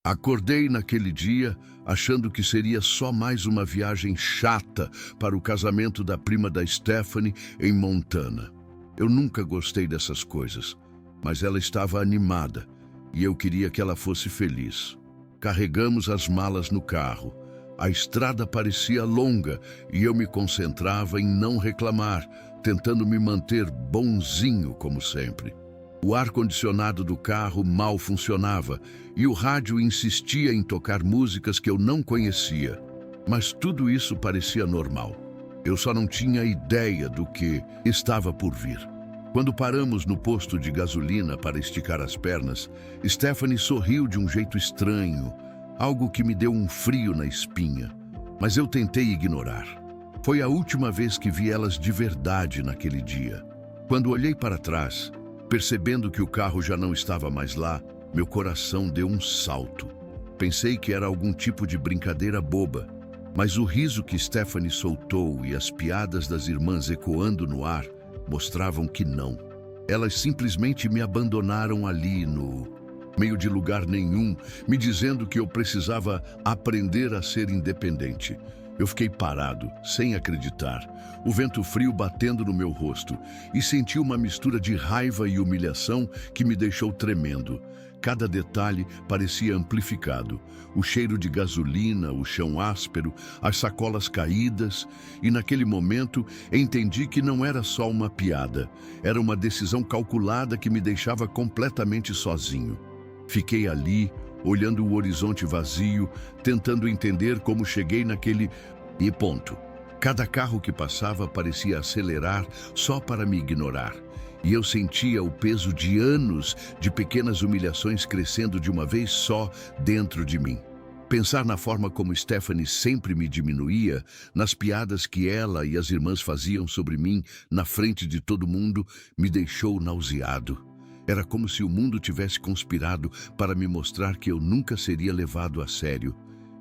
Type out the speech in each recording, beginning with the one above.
Acordei naquele dia achando que seria só mais uma viagem chata para o casamento da prima da Stephanie em Montana. Eu nunca gostei dessas coisas, mas ela estava animada e eu queria que ela fosse feliz. Carregamos as malas no carro. A estrada parecia longa e eu me concentrava em não reclamar, tentando me manter bonzinho como sempre. O ar-condicionado do carro mal funcionava e o rádio insistia em tocar músicas que eu não conhecia. Mas tudo isso parecia normal. Eu só não tinha ideia do que estava por vir. Quando paramos no posto de gasolina para esticar as pernas, Stephanie sorriu de um jeito estranho, algo que me deu um frio na espinha. Mas eu tentei ignorar. Foi a última vez que vi elas de verdade naquele dia. Quando olhei para trás, percebendo que o carro já não estava mais lá, meu coração deu um salto. Pensei que era algum tipo de brincadeira boba, mas o riso que Stephanie soltou e as piadas das irmãs ecoando no ar mostravam que não. Elas simplesmente me abandonaram ali no meio de lugar nenhum, me dizendo que eu precisava aprender a ser independente. Eu fiquei parado, sem acreditar, o vento frio batendo no meu rosto, e senti uma mistura de raiva e humilhação que me deixou tremendo. Cada detalhe parecia amplificado. O cheiro de gasolina, o chão áspero, as sacolas caídas, e naquele momento entendi que não era só uma piada, era uma decisão calculada que me deixava completamente sozinho. Fiquei ali, olhando o horizonte vazio, tentando entender como cheguei naquele ponto. Cada carro que passava parecia acelerar só para me ignorar. E eu sentia o peso de anos de pequenas humilhações crescendo de uma vez só dentro de mim. Pensar na forma como Stephanie sempre me diminuía, nas piadas que ela e as irmãs faziam sobre mim na frente de todo mundo, me deixou nauseado. Era como se o mundo tivesse conspirado para me mostrar que eu nunca seria levado a sério.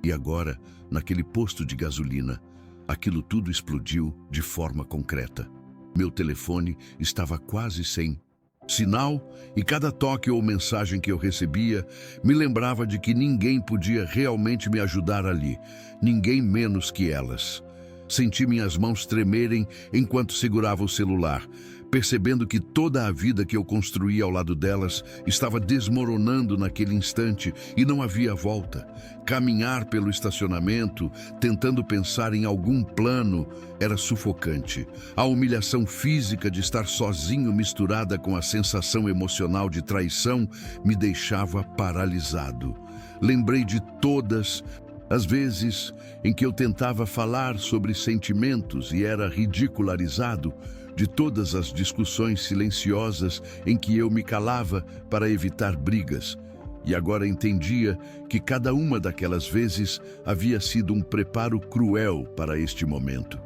E agora, naquele posto de gasolina, aquilo tudo explodiu de forma concreta. Meu telefone estava quase sem sinal e cada toque ou mensagem que eu recebia me lembrava de que ninguém podia realmente me ajudar ali, ninguém menos que elas. Senti minhas mãos tremerem enquanto segurava o celular, percebendo que toda a vida que eu construía ao lado delas estava desmoronando naquele instante e não havia volta. Caminhar pelo estacionamento, tentando pensar em algum plano, era sufocante. A humilhação física de estar sozinho misturada com a sensação emocional de traição me deixava paralisado. Lembrei de todas as vezes em que eu tentava falar sobre sentimentos e era ridicularizado, de todas as discussões silenciosas em que eu me calava para evitar brigas. E agora entendia que cada uma daquelas vezes havia sido um preparo cruel para este momento.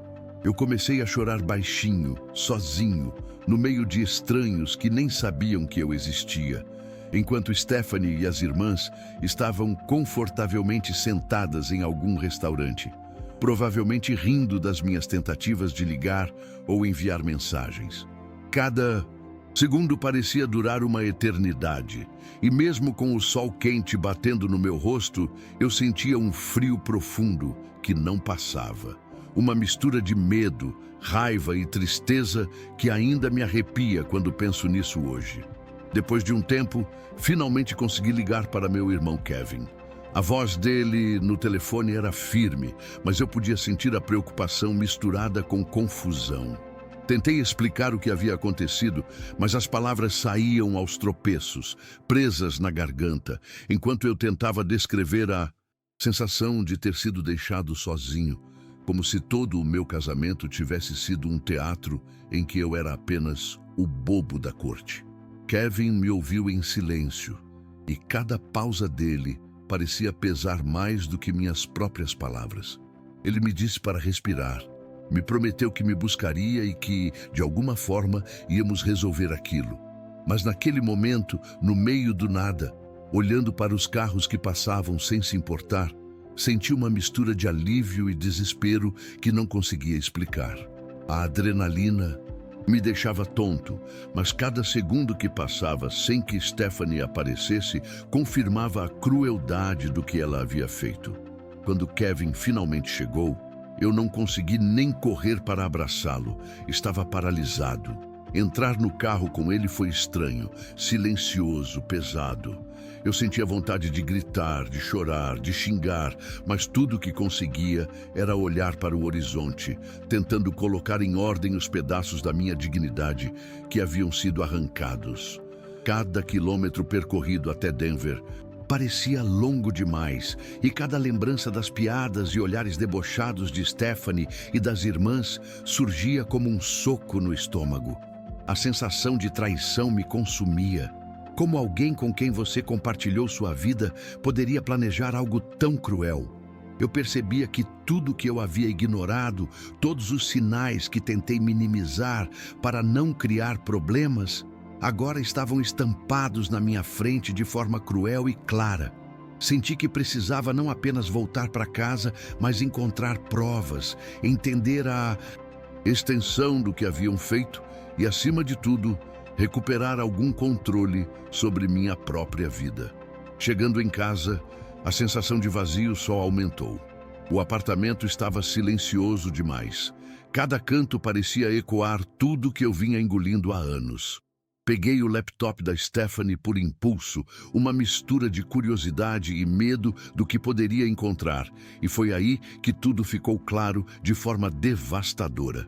Eu comecei a chorar baixinho, sozinho, no meio de estranhos que nem sabiam que eu existia, enquanto Stephanie e as irmãs estavam confortavelmente sentadas em algum restaurante, provavelmente rindo das minhas tentativas de ligar ou enviar mensagens. Cada segundo parecia durar uma eternidade, e mesmo com o sol quente batendo no meu rosto, eu sentia um frio profundo que não passava. Uma mistura de medo, raiva e tristeza que ainda me arrepia quando penso nisso hoje. Depois de um tempo, finalmente consegui ligar para meu irmão Kevin. A voz dele no telefone era firme, mas eu podia sentir a preocupação misturada com confusão. Tentei explicar o que havia acontecido, mas as palavras saíam aos tropeços, presas na garganta, enquanto eu tentava descrever a sensação de ter sido deixado sozinho, como se todo o meu casamento tivesse sido um teatro em que eu era apenas o bobo da corte. Kevin me ouviu em silêncio, e cada pausa dele parecia pesar mais do que minhas próprias palavras. Ele me disse para respirar, me prometeu que me buscaria e que, de alguma forma, íamos resolver aquilo. Mas naquele momento, no meio do nada, olhando para os carros que passavam sem se importar, senti uma mistura de alívio e desespero que não conseguia explicar. A adrenalina Me deixava tonto, mas cada segundo que passava sem que Stephanie aparecesse confirmava a crueldade do que ela havia feito. Quando Kevin finalmente chegou, eu não consegui nem correr para abraçá-lo. Estava paralisado. Entrar no carro com ele foi estranho, silencioso, pesado. Eu sentia vontade de gritar, de chorar, de xingar, mas tudo o que conseguia era olhar para o horizonte, tentando colocar em ordem os pedaços da minha dignidade que haviam sido arrancados. Cada quilômetro percorrido até Denver parecia longo demais, e cada lembrança das piadas e olhares debochados de Stephanie e das irmãs surgia como um soco no estômago. A sensação de traição me consumia. Como alguém com quem você compartilhou sua vida poderia planejar algo tão cruel? Eu percebia que tudo que eu havia ignorado, todos os sinais que tentei minimizar para não criar problemas, agora estavam estampados na minha frente de forma cruel e clara. Senti que precisava não apenas voltar para casa, mas encontrar provas, entender a extensão do que haviam feito e, acima de tudo, recuperar algum controle sobre minha própria vida. Chegando em casa, a sensação de vazio só aumentou. O apartamento estava silencioso demais. Cada canto parecia ecoar tudo que eu vinha engolindo há anos. Peguei o laptop da Stephanie por impulso, uma mistura de curiosidade e medo do que poderia encontrar, e foi aí que tudo ficou claro de forma devastadora.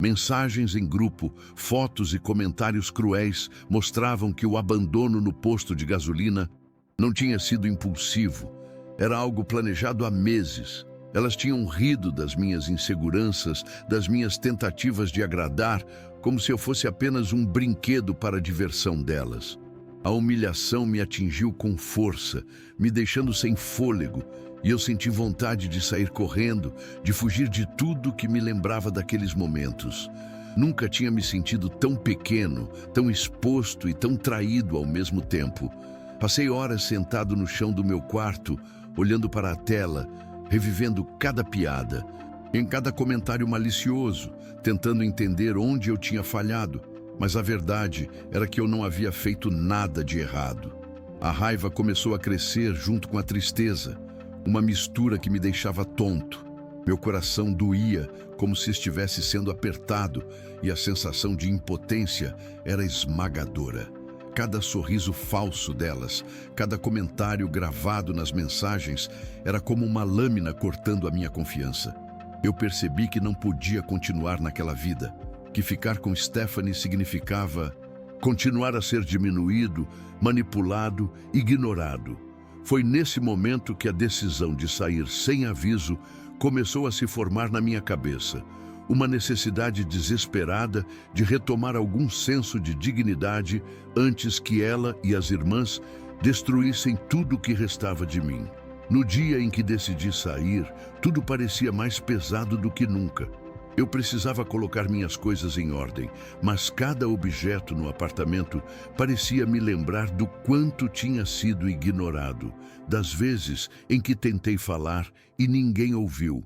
Mensagens em grupo, fotos e comentários cruéis mostravam que o abandono no posto de gasolina não tinha sido impulsivo. Era algo planejado há meses. Elas tinham rido das minhas inseguranças, das minhas tentativas de agradar, como se eu fosse apenas um brinquedo para a diversão delas. A humilhação me atingiu com força, me deixando sem fôlego, e eu senti vontade de sair correndo, de fugir de tudo que me lembrava daqueles momentos. Nunca tinha me sentido tão pequeno, tão exposto e tão traído ao mesmo tempo. Passei horas sentado no chão do meu quarto, olhando para a tela, revivendo cada piada, em cada comentário malicioso, tentando entender onde eu tinha falhado. Mas a verdade era que eu não havia feito nada de errado. A raiva começou a crescer junto com a tristeza, uma mistura que me deixava tonto. Meu coração doía como se estivesse sendo apertado e a sensação de impotência era esmagadora. Cada sorriso falso delas, cada comentário gravado nas mensagens era como uma lâmina cortando a minha confiança. Eu percebi que não podia continuar naquela vida, que ficar com Stephanie significava continuar a ser diminuído, manipulado, ignorado. Foi nesse momento que a decisão de sair sem aviso começou a se formar na minha cabeça. Uma necessidade desesperada de retomar algum senso de dignidade antes que ela e as irmãs destruíssem tudo o que restava de mim. No dia em que decidi sair, tudo parecia mais pesado do que nunca. Eu precisava colocar minhas coisas em ordem, mas cada objeto no apartamento parecia me lembrar do quanto tinha sido ignorado, das vezes em que tentei falar e ninguém ouviu,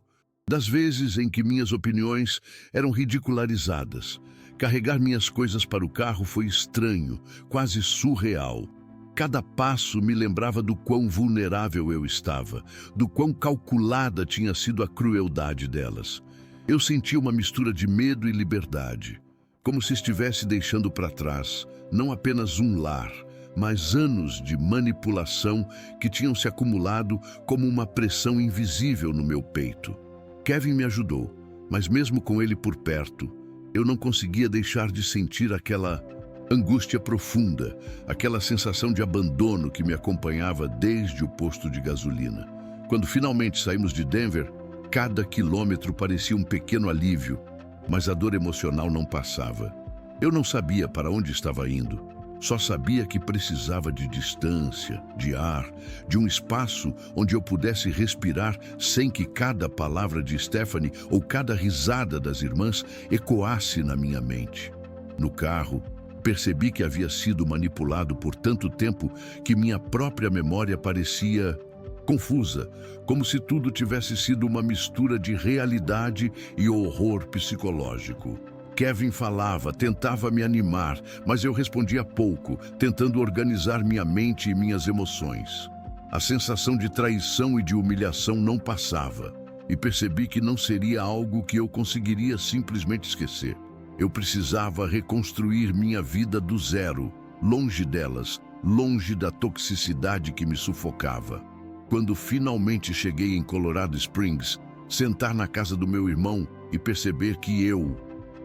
das vezes em que minhas opiniões eram ridicularizadas. Carregar minhas coisas para o carro foi estranho, quase surreal. Cada passo me lembrava do quão vulnerável eu estava, do quão calculada tinha sido a crueldade delas. Eu sentia uma mistura de medo e liberdade, como se estivesse deixando para trás não apenas um lar, mas anos de manipulação que tinham se acumulado como uma pressão invisível no meu peito. Kevin me ajudou, mas mesmo com ele por perto, eu não conseguia deixar de sentir aquela angústia profunda, aquela sensação de abandono que me acompanhava desde o posto de gasolina. Quando finalmente saímos de Denver, cada quilômetro parecia um pequeno alívio, mas a dor emocional não passava. Eu não sabia para onde estava indo, só sabia que precisava de distância, de ar, de um espaço onde eu pudesse respirar sem que cada palavra de Stephanie ou cada risada das irmãs ecoasse na minha mente. No carro, percebi que havia sido manipulado por tanto tempo que minha própria memória parecia confusa, como se tudo tivesse sido uma mistura de realidade e horror psicológico. Kevin falava, tentava me animar, mas eu respondia pouco, tentando organizar minha mente e minhas emoções. A sensação de traição e de humilhação não passava, e percebi que não seria algo que eu conseguiria simplesmente esquecer. Eu precisava reconstruir minha vida do zero, longe delas, longe da toxicidade que me sufocava. Quando finalmente cheguei em Colorado Springs, sentar na casa do meu irmão e perceber que eu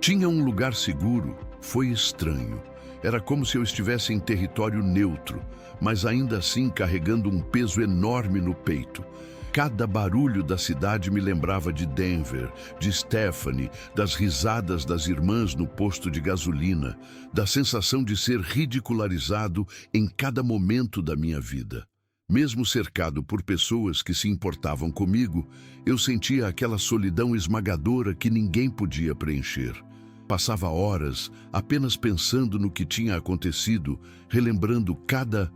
tinha um lugar seguro foi estranho. Era como se eu estivesse em território neutro, mas ainda assim carregando um peso enorme no peito. Cada barulho da cidade me lembrava de Denver, de Stephanie, das risadas das irmãs no posto de gasolina, da sensação de ser ridicularizado em cada momento da minha vida. Mesmo cercado por pessoas que se importavam comigo, eu sentia aquela solidão esmagadora que ninguém podia preencher. Passava horas apenas pensando no que tinha acontecido, relembrando cada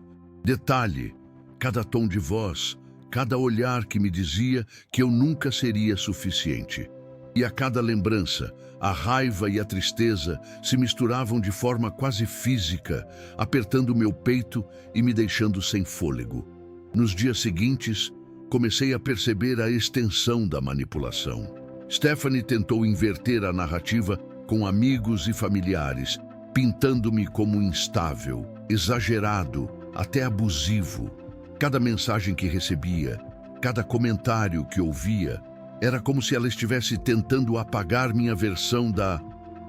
detalhe, cada tom de voz, cada olhar que me dizia que eu nunca seria suficiente. E a cada lembrança, a raiva e a tristeza se misturavam de forma quase física, apertando meu peito e me deixando sem fôlego. Nos dias seguintes, comecei a perceber a extensão da manipulação. Stephanie tentou inverter a narrativa com amigos e familiares, pintando-me como instável, exagerado, até abusivo. Cada mensagem que recebia, cada comentário que ouvia, era como se ela estivesse tentando apagar minha versão da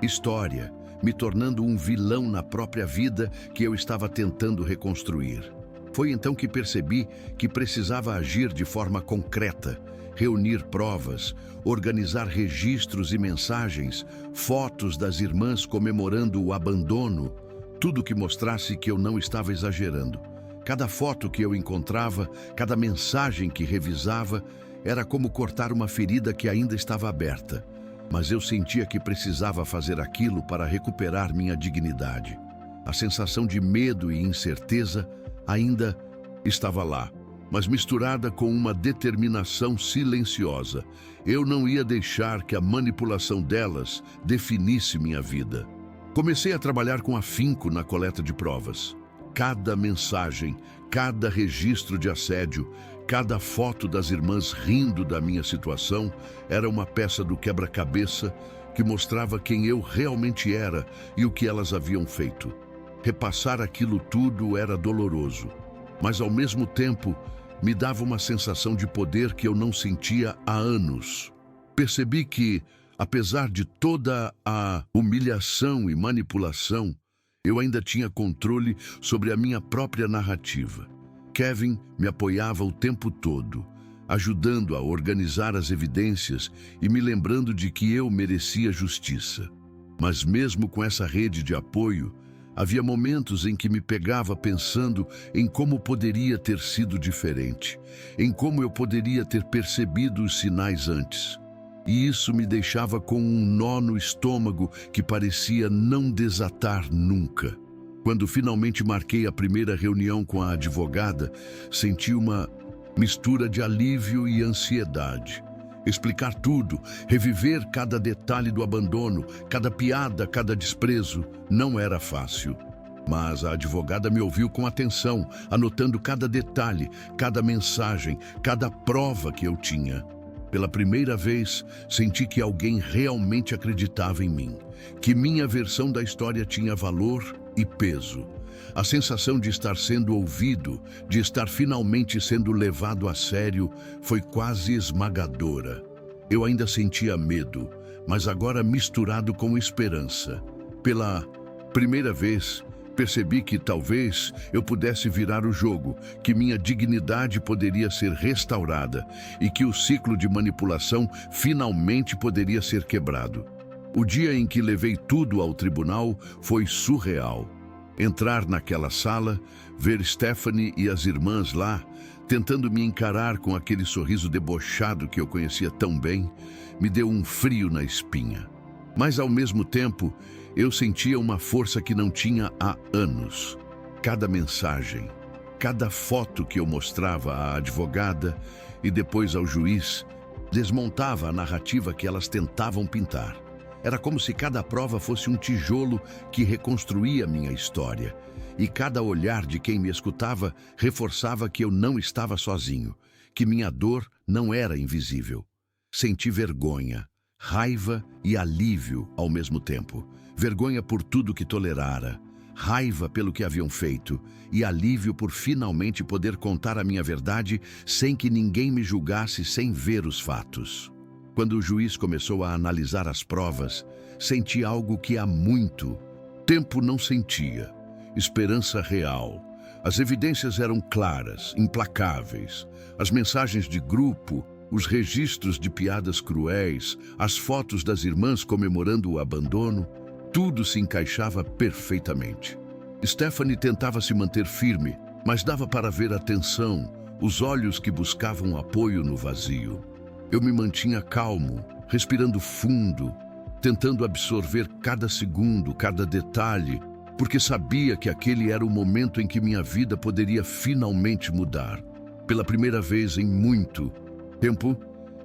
história, me tornando um vilão na própria vida que eu estava tentando reconstruir. Foi então que percebi que precisava agir de forma concreta, reunir provas, organizar registros e mensagens, fotos das irmãs comemorando o abandono, tudo que mostrasse que eu não estava exagerando. Cada foto que eu encontrava, cada mensagem que revisava, era como cortar uma ferida que ainda estava aberta. Mas eu sentia que precisava fazer aquilo para recuperar minha dignidade. A sensação de medo e incerteza ainda estava lá, mas misturada com uma determinação silenciosa. Eu não ia deixar que a manipulação delas definisse minha vida. Comecei a trabalhar com afinco na coleta de provas. Cada mensagem, cada registro de assédio, cada foto das irmãs rindo da minha situação era uma peça do quebra-cabeça que mostrava quem eu realmente era e o que elas haviam feito. Repassar aquilo tudo era doloroso, mas ao mesmo tempo me dava uma sensação de poder que eu não sentia há anos. Percebi que, apesar de toda a humilhação e manipulação, eu ainda tinha controle sobre a minha própria narrativa. Kevin me apoiava o tempo todo, ajudando a organizar as evidências e me lembrando de que eu merecia justiça. Mas mesmo com essa rede de apoio, havia momentos em que me pegava pensando em como poderia ter sido diferente, em como eu poderia ter percebido os sinais antes. E isso me deixava com um nó no estômago que parecia não desatar nunca. Quando finalmente marquei a primeira reunião com a advogada, senti uma mistura de alívio e ansiedade. Explicar tudo, reviver cada detalhe do abandono, cada piada, cada desprezo, não era fácil. Mas a advogada me ouviu com atenção, anotando cada detalhe, cada mensagem, cada prova que eu tinha. Pela primeira vez, senti que alguém realmente acreditava em mim, que minha versão da história tinha valor e peso. A sensação de estar sendo ouvido, de estar finalmente sendo levado a sério, foi quase esmagadora. Eu ainda sentia medo, mas agora misturado com esperança. Pela primeira vez, percebi que talvez eu pudesse virar o jogo, que minha dignidade poderia ser restaurada e que o ciclo de manipulação finalmente poderia ser quebrado. O dia em que levei tudo ao tribunal foi surreal. Entrar naquela sala, ver Stephanie e as irmãs lá, tentando me encarar com aquele sorriso debochado que eu conhecia tão bem, me deu um frio na espinha. Mas ao mesmo tempo, eu sentia uma força que não tinha há anos. Cada mensagem, cada foto que eu mostrava à advogada e depois ao juiz, desmontava a narrativa que elas tentavam pintar. Era como se cada prova fosse um tijolo que reconstruía minha história. E cada olhar de quem me escutava reforçava que eu não estava sozinho, que minha dor não era invisível. Senti vergonha, raiva e alívio ao mesmo tempo. Vergonha por tudo que tolerara, raiva pelo que haviam feito e alívio por finalmente poder contar a minha verdade sem que ninguém me julgasse sem ver os fatos. Quando o juiz começou a analisar as provas, senti algo que há muito tempo não sentia: esperança real. As evidências eram claras, implacáveis. As mensagens de grupo, os registros de piadas cruéis, as fotos das irmãs comemorando o abandono, tudo se encaixava perfeitamente. Stephanie tentava se manter firme, mas dava para ver a tensão, os olhos que buscavam apoio no vazio. Eu me mantinha calmo, respirando fundo, tentando absorver cada segundo, cada detalhe, porque sabia que aquele era o momento em que minha vida poderia finalmente mudar. Pela primeira vez em muito tempo,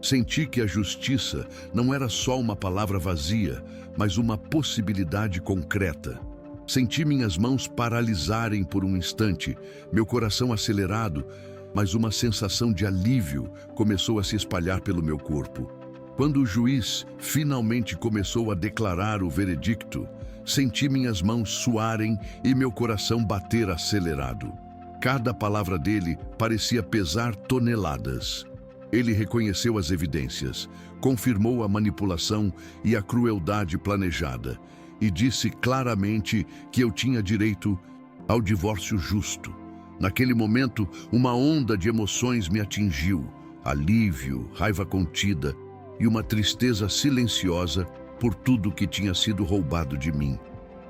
senti que a justiça não era só uma palavra vazia, mas uma possibilidade concreta. Senti minhas mãos paralisarem por um instante, meu coração acelerado, mas uma sensação de alívio começou a se espalhar pelo meu corpo. Quando o juiz finalmente começou a declarar o veredicto, senti minhas mãos suarem e meu coração bater acelerado. Cada palavra dele parecia pesar toneladas. Ele reconheceu as evidências, confirmou a manipulação e a crueldade planejada, e disse claramente que eu tinha direito ao divórcio justo. Naquele momento, uma onda de emoções me atingiu: alívio, raiva contida e uma tristeza silenciosa por tudo que tinha sido roubado de mim.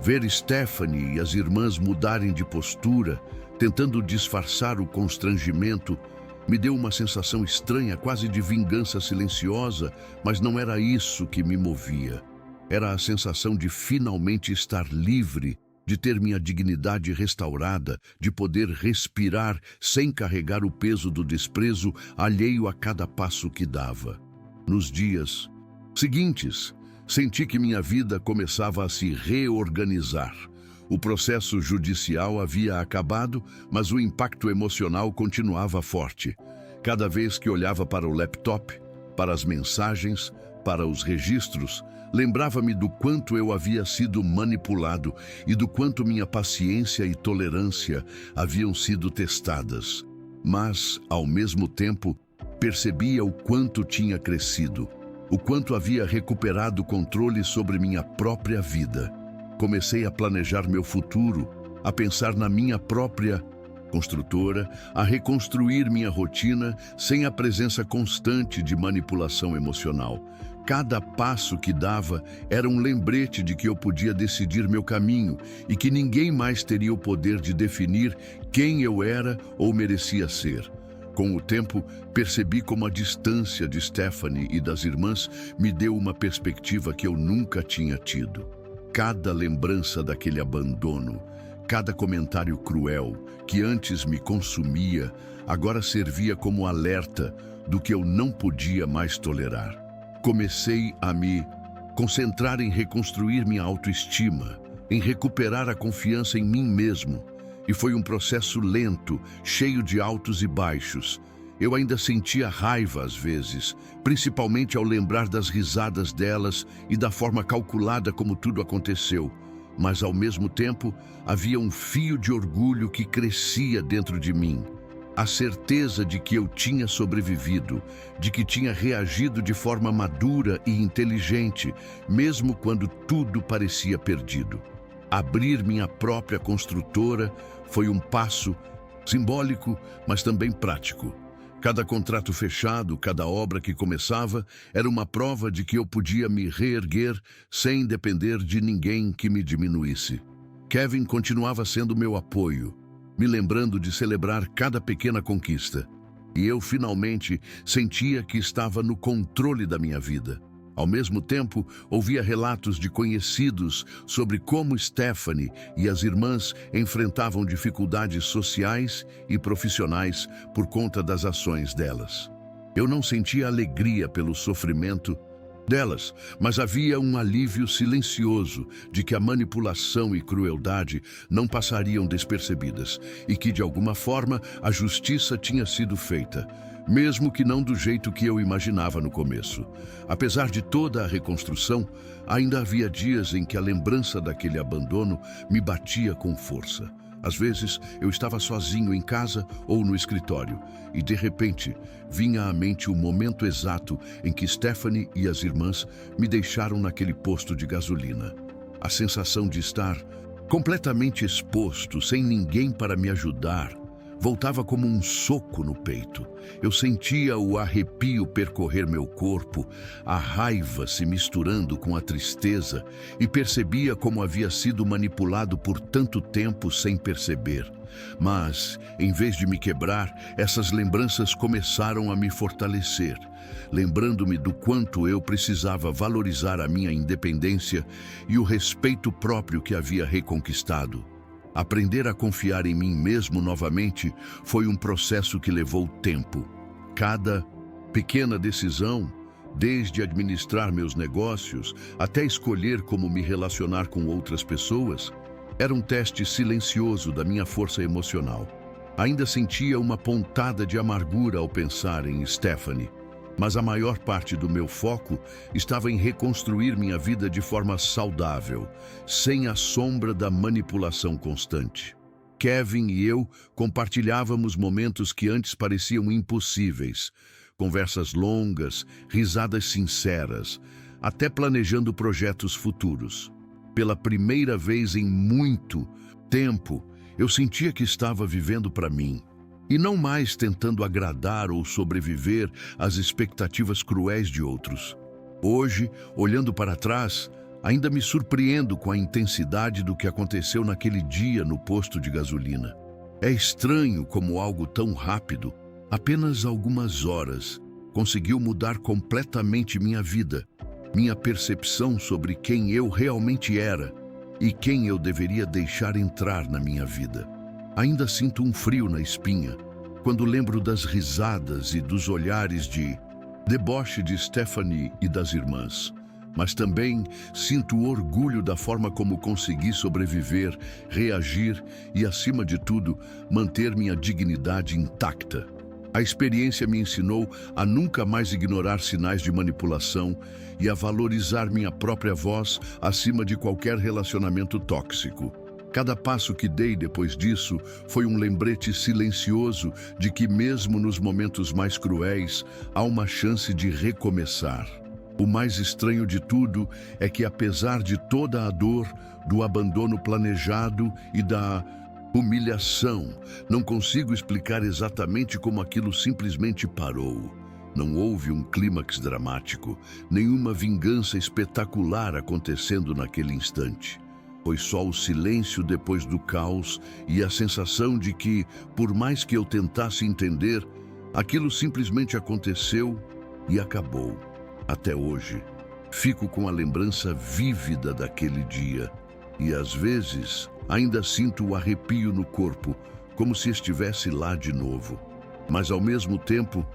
Ver Stephanie e as irmãs mudarem de postura, tentando disfarçar o constrangimento, me deu uma sensação estranha, quase de vingança silenciosa, mas não era isso que me movia. Era a sensação de finalmente estar livre, de ter minha dignidade restaurada, de poder respirar sem carregar o peso do desprezo alheio a cada passo que dava. Nos dias seguintes, senti que minha vida começava a se reorganizar. O processo judicial havia acabado, mas o impacto emocional continuava forte. Cada vez que olhava para o laptop, para as mensagens, para os registros, lembrava-me do quanto eu havia sido manipulado e do quanto minha paciência e tolerância haviam sido testadas. Mas, ao mesmo tempo, percebia o quanto tinha crescido, o quanto havia recuperado o controle sobre minha própria vida. Comecei a planejar meu futuro, a pensar na minha própria construtora, a reconstruir minha rotina sem a presença constante de manipulação emocional. Cada passo que dava era um lembrete de que eu podia decidir meu caminho e que ninguém mais teria o poder de definir quem eu era ou merecia ser. Com o tempo, percebi como a distância de Stephanie e das irmãs me deu uma perspectiva que eu nunca tinha tido. Cada lembrança daquele abandono, cada comentário cruel que antes me consumia, agora servia como alerta do que eu não podia mais tolerar. Comecei a me concentrar em reconstruir minha autoestima, em recuperar a confiança em mim mesmo. E foi um processo lento, cheio de altos e baixos. Eu ainda sentia raiva às vezes, principalmente ao lembrar das risadas delas e da forma calculada como tudo aconteceu. Mas, ao mesmo tempo, havia um fio de orgulho que crescia dentro de mim. A certeza de que eu tinha sobrevivido, de que tinha reagido de forma madura e inteligente, mesmo quando tudo parecia perdido. Abrir minha própria construtora foi um passo simbólico, mas também prático. Cada contrato fechado, cada obra que começava, era uma prova de que eu podia me reerguer sem depender de ninguém que me diminuísse. Kevin continuava sendo meu apoio, me lembrando de celebrar cada pequena conquista. E eu finalmente sentia que estava no controle da minha vida. Ao mesmo tempo, ouvia relatos de conhecidos sobre como Stephanie e as irmãs enfrentavam dificuldades sociais e profissionais por conta das ações delas. Eu não sentia alegria pelo sofrimento delas, mas havia um alívio silencioso de que a manipulação e crueldade não passariam despercebidas e que, de alguma forma, a justiça tinha sido feita, mesmo que não do jeito que eu imaginava no começo. Apesar de toda a reconstrução, ainda havia dias em que a lembrança daquele abandono me batia com força. Às vezes, eu estava sozinho em casa ou no escritório e, de repente, vinha à mente o momento exato em que Stephanie e as irmãs me deixaram naquele posto de gasolina. A sensação de estar completamente exposto, sem ninguém para me ajudar, voltava como um soco no peito. Eu sentia o arrepio percorrer meu corpo, a raiva se misturando com a tristeza e percebia como havia sido manipulado por tanto tempo sem perceber. Mas, em vez de me quebrar, essas lembranças começaram a me fortalecer, lembrando-me do quanto eu precisava valorizar a minha independência e o respeito próprio que havia reconquistado. Aprender a confiar em mim mesmo novamente foi um processo que levou tempo. Cada pequena decisão, desde administrar meus negócios até escolher como me relacionar com outras pessoas, era um teste silencioso da minha força emocional. Ainda sentia uma pontada de amargura ao pensar em Stephanie, mas a maior parte do meu foco estava em reconstruir minha vida de forma saudável, sem a sombra da manipulação constante. Kevin e eu compartilhávamos momentos que antes pareciam impossíveis, conversas longas, risadas sinceras, até planejando projetos futuros. Pela primeira vez em muito tempo, eu sentia que estava vivendo para mim, e não mais tentando agradar ou sobreviver às expectativas cruéis de outros. Hoje, olhando para trás, ainda me surpreendo com a intensidade do que aconteceu naquele dia no posto de gasolina. É estranho como algo tão rápido, apenas algumas horas, conseguiu mudar completamente minha vida, minha percepção sobre quem eu realmente era e quem eu deveria deixar entrar na minha vida. Ainda sinto um frio na espinha quando lembro das risadas e dos olhares de deboche de Stephanie e das irmãs, mas também sinto orgulho da forma como consegui sobreviver, reagir e, acima de tudo, manter minha dignidade intacta. A experiência me ensinou a nunca mais ignorar sinais de manipulação e a valorizar minha própria voz acima de qualquer relacionamento tóxico. Cada passo que dei depois disso foi um lembrete silencioso de que, mesmo nos momentos mais cruéis, há uma chance de recomeçar. O mais estranho de tudo é que, apesar de toda a dor, do abandono planejado e da humilhação, não consigo explicar exatamente como aquilo simplesmente parou. Não houve um clímax dramático, nenhuma vingança espetacular acontecendo naquele instante. Foi só o silêncio depois do caos e a sensação de que, por mais que eu tentasse entender, aquilo simplesmente aconteceu e acabou. Até hoje, fico com a lembrança vívida daquele dia e, às vezes, ainda sinto o arrepio no corpo, como se estivesse lá de novo. Mas, ao mesmo tempo,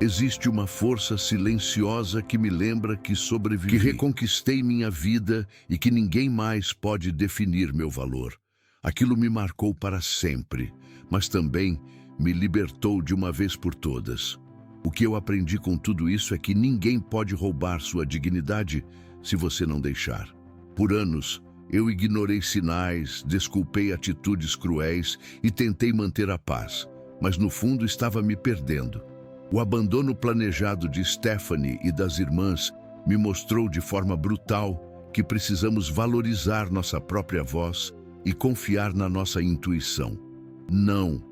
existe uma força silenciosa que me lembra que sobrevivi, que reconquistei minha vida e que ninguém mais pode definir meu valor. Aquilo me marcou para sempre, mas também me libertou de uma vez por todas. O que eu aprendi com tudo isso é que ninguém pode roubar sua dignidade se você não deixar. Por anos, eu ignorei sinais, desculpei atitudes cruéis e tentei manter a paz, mas no fundo estava me perdendo. O abandono planejado de Stephanie e das irmãs me mostrou de forma brutal que precisamos valorizar nossa própria voz e confiar na nossa intuição. Não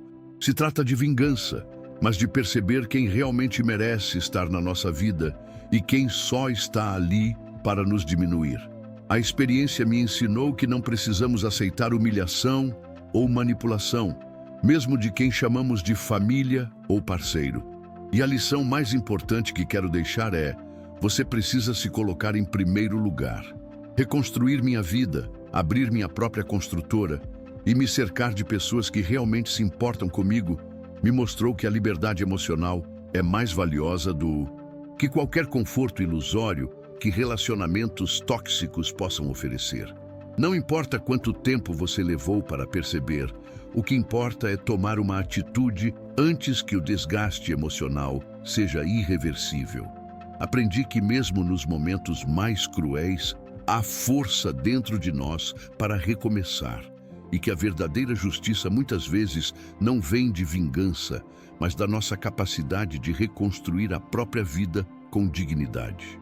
se trata de vingança, mas de perceber quem realmente merece estar na nossa vida e quem só está ali para nos diminuir. A experiência me ensinou que não precisamos aceitar humilhação ou manipulação, mesmo de quem chamamos de família ou parceiro. E a lição mais importante que quero deixar é: você precisa se colocar em primeiro lugar. Reconstruir minha vida, abrir minha própria construtora e me cercar de pessoas que realmente se importam comigo me mostrou que a liberdade emocional é mais valiosa do que qualquer conforto ilusório que relacionamentos tóxicos possam oferecer. Não importa quanto tempo você levou para perceber, o que importa é tomar uma atitude antes que o desgaste emocional seja irreversível. Aprendi que mesmo nos momentos mais cruéis, há força dentro de nós para recomeçar, e que a verdadeira justiça muitas vezes não vem de vingança, mas da nossa capacidade de reconstruir a própria vida com dignidade.